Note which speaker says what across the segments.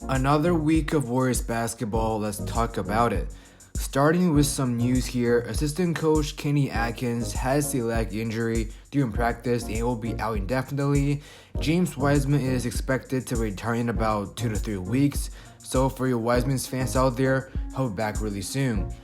Speaker 1: Another week of Warriors basketball, let's talk about it. Starting with some news here, assistant coach Kenny Atkins has a leg injury during practice and will be out indefinitely. James Wiseman is expected to return in about 2 to 3 weeks, so for your Wiseman's fans out there, he'll be back really soon.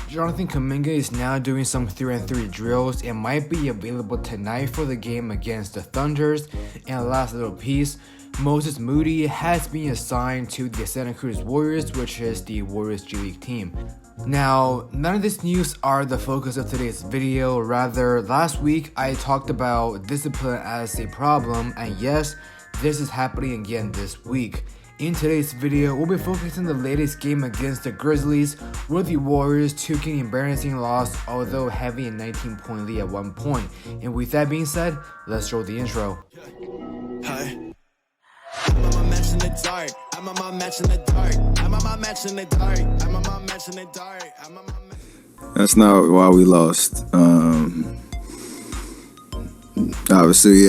Speaker 1: Jonathan Kuminga is now doing some 3-on-3 drills and might be available tonight for the game against the Thunders. And last little piece, Moses Moody has been assigned to the Santa Cruz Warriors, which is the Warriors G League team. Now, none of this news are the focus of today's video. Rather, last week I talked about discipline as a problem, and yes, this is happening again this week. In today's video, we'll be focusing on the latest game against the Grizzlies, where the Warriors took an embarrassing loss, although having a 19-point lead at one point. And with that being said, let's roll the intro.
Speaker 2: Hi. I'm on my match in the dark. I'm on my match in the dark. I'm on my match in the dark. I'm on my match in the dark. I'm on my match.
Speaker 3: That's not why we lost. Obviously,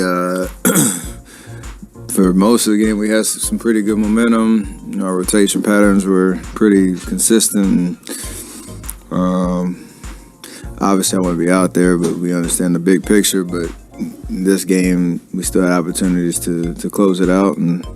Speaker 3: for most of the game, we had some pretty good momentum. Our rotation patterns were pretty consistent. Obviously, I want to be out there, but we understand the big picture. But in this game, we still had opportunities to close it out. And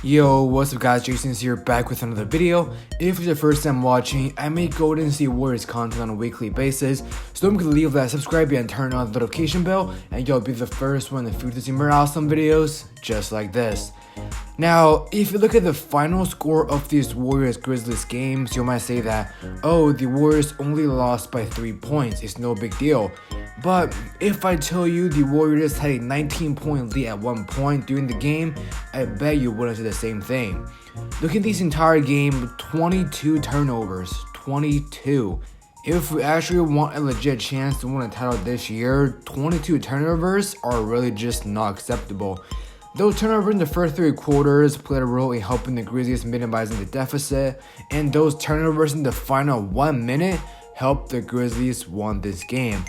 Speaker 1: Yo, what's up guys, Jason's here back with another video. If it's your first time watching, I make Golden State Warriors content on a weekly basis, so don't forget to leave that subscribe button and turn on the notification bell, and you'll be the first one to see more awesome videos just like this. Now, if you look at the final score of these Warriors-Grizzlies games, you might say that, oh, the Warriors only lost by 3 points, it's no big deal. But if I tell you the Warriors had a 19-point lead at one point during the game, I bet you wouldn't say the same thing. Look at this entire game, 22 turnovers, 22. If we actually want a legit chance to win a title this year, 22 turnovers are really just not acceptable. Those turnovers in the first 3 quarters played a role in helping the Grizzlies minimizing the deficit, and those turnovers in the final 1 minute helped the Grizzlies won this game.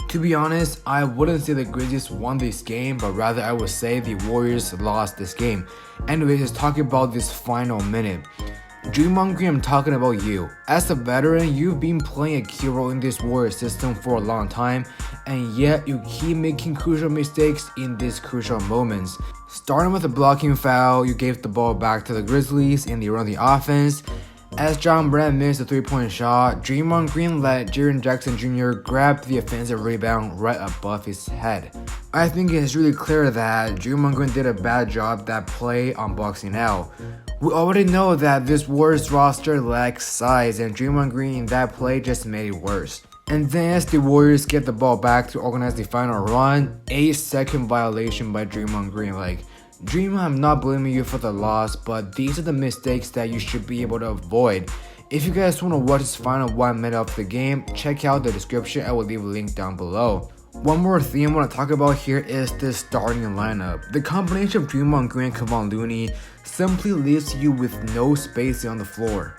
Speaker 1: To be honest, I wouldn't say the Grizzlies won this game, but rather I would say the Warriors lost this game. Anyways, let's talk about this final minute. Draymond Green, I'm talking about you. As a veteran, you've been playing a key role in this Warriors system for a long time, and yet you keep making crucial mistakes in these crucial moments. Starting with a blocking foul, you gave the ball back to the Grizzlies and they run the offense. As John Morant missed a 3-point shot, Draymond Green let Jaren Jackson Jr. grab the offensive rebound right above his head. I think it's really clear that Draymond Green did a bad job that play on boxing out. We already know that this Warriors roster lacks size, and Draymond Green in that play just made it worse. And then as the Warriors get the ball back to organize the final run, 8-second violation by Draymond Green. Draymond, I'm not blaming you for the loss, but these are the mistakes that you should be able to avoid. If you guys want to watch this final 1 minute of the game, check out the description. I will leave a link down below. One more thing I want to talk about here is this starting lineup. The combination of Draymond Green and Kevon Looney simply leaves you with no space on the floor.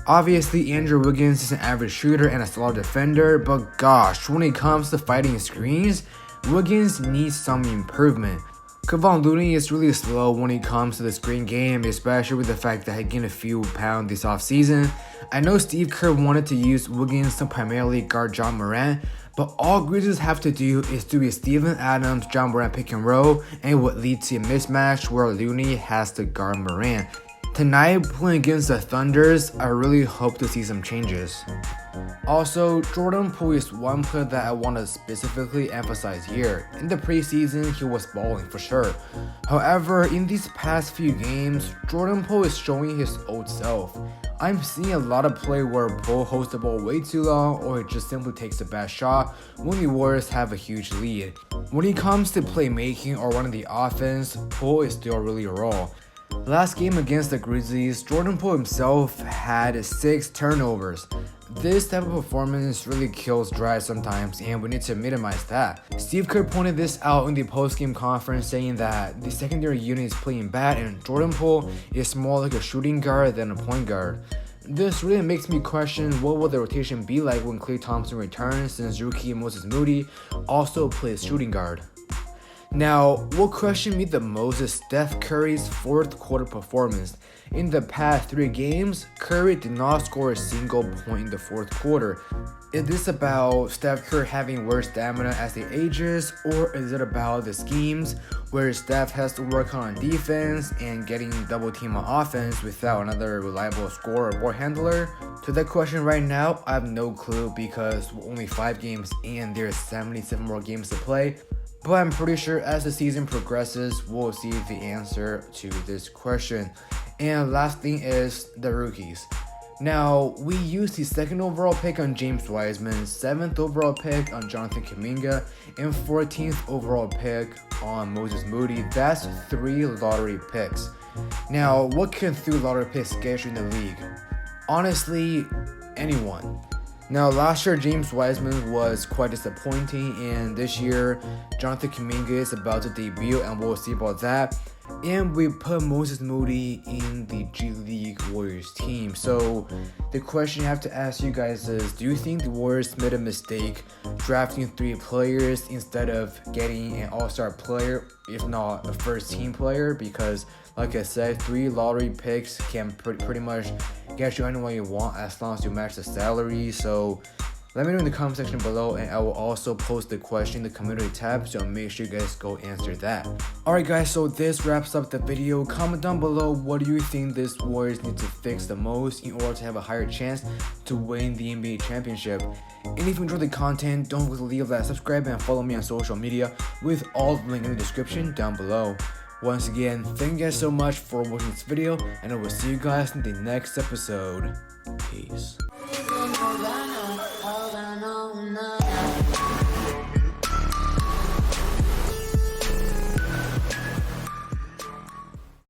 Speaker 1: Obviously, Andrew Wiggins is an average shooter and a solid defender, but gosh, when it comes to fighting screens, Wiggins needs some improvement. Kevon Looney is really slow when it comes to the screen game, especially with the fact that he gained a few pounds this offseason. I know Steve Kerr wanted to use Wiggins to primarily guard John Morant, but all Grizzlies have to do is do a Steven Adams, John Morant pick and roll, and it would lead to a mismatch where Looney has to guard Morant. Tonight, playing against the Thunders, I really hope to see some changes. Also, Jordan Poole is one player that I want to specifically emphasize here. In the preseason, he was balling for sure. However, in these past few games, Jordan Poole is showing his old self. I'm seeing a lot of play where Poole holds the ball way too long, or it just simply takes a bad shot when the Warriors have a huge lead. When it comes to playmaking or running the offense, Poole is still really raw. Last game against the Grizzlies, Jordan Poole himself had 6 turnovers. This type of performance really kills drives sometimes, and we need to minimize that. Steve Kerr pointed this out in the post-game conference, saying that the secondary unit is playing bad and Jordan Poole is more like a shooting guard than a point guard. This really makes me question what will the rotation be like when Klay Thompson returns, since rookie Moses Moody also plays shooting guard. Now, what questioned me the most is Steph Curry's fourth quarter performance. In the past 3 games, Curry did not score a single point in the fourth quarter. Is this about Steph Curry having worse stamina as he ages, or is it about the schemes where Steph has to work on defense and getting double team on offense without another reliable scorer or ball handler? To that question right now, I have no clue because we're only 5 games in, there's 77 more games to play. But I'm pretty sure as the season progresses, we'll see the answer to this question. And last thing is the rookies. Now, we used the 2nd overall pick on James Wiseman, 7th overall pick on Jonathan Kuminga, and 14th overall pick on Moses Moody. That's 3 lottery picks. Now, what can 3 lottery picks get you in the league? Honestly, anyone. Now, last year James Wiseman was quite disappointing, and this year Jonathan Kuminga is about to debut, and we'll see about that. And we put Moses Moody in the G League Warriors team. So the question I have to ask you guys is, do you think the Warriors made a mistake drafting 3 players instead of getting an all-star player, if not a first team player? Because like I said, 3 lottery picks can pretty much get you anyone you want as long as you match the salary. So let me know in the comment section below, and I will also post the question in the community tab, so make sure you guys go answer that. Alright guys, so this wraps up the video. Comment down below, what do you think this Warriors need to fix the most in order to have a higher chance to win the NBA championship? And if you enjoyed the content, don't forget to leave that subscribe and follow me on social media with all the link in the description down below. Once again, thank you guys so much for watching this video, and I will see you guys in the next episode. Peace.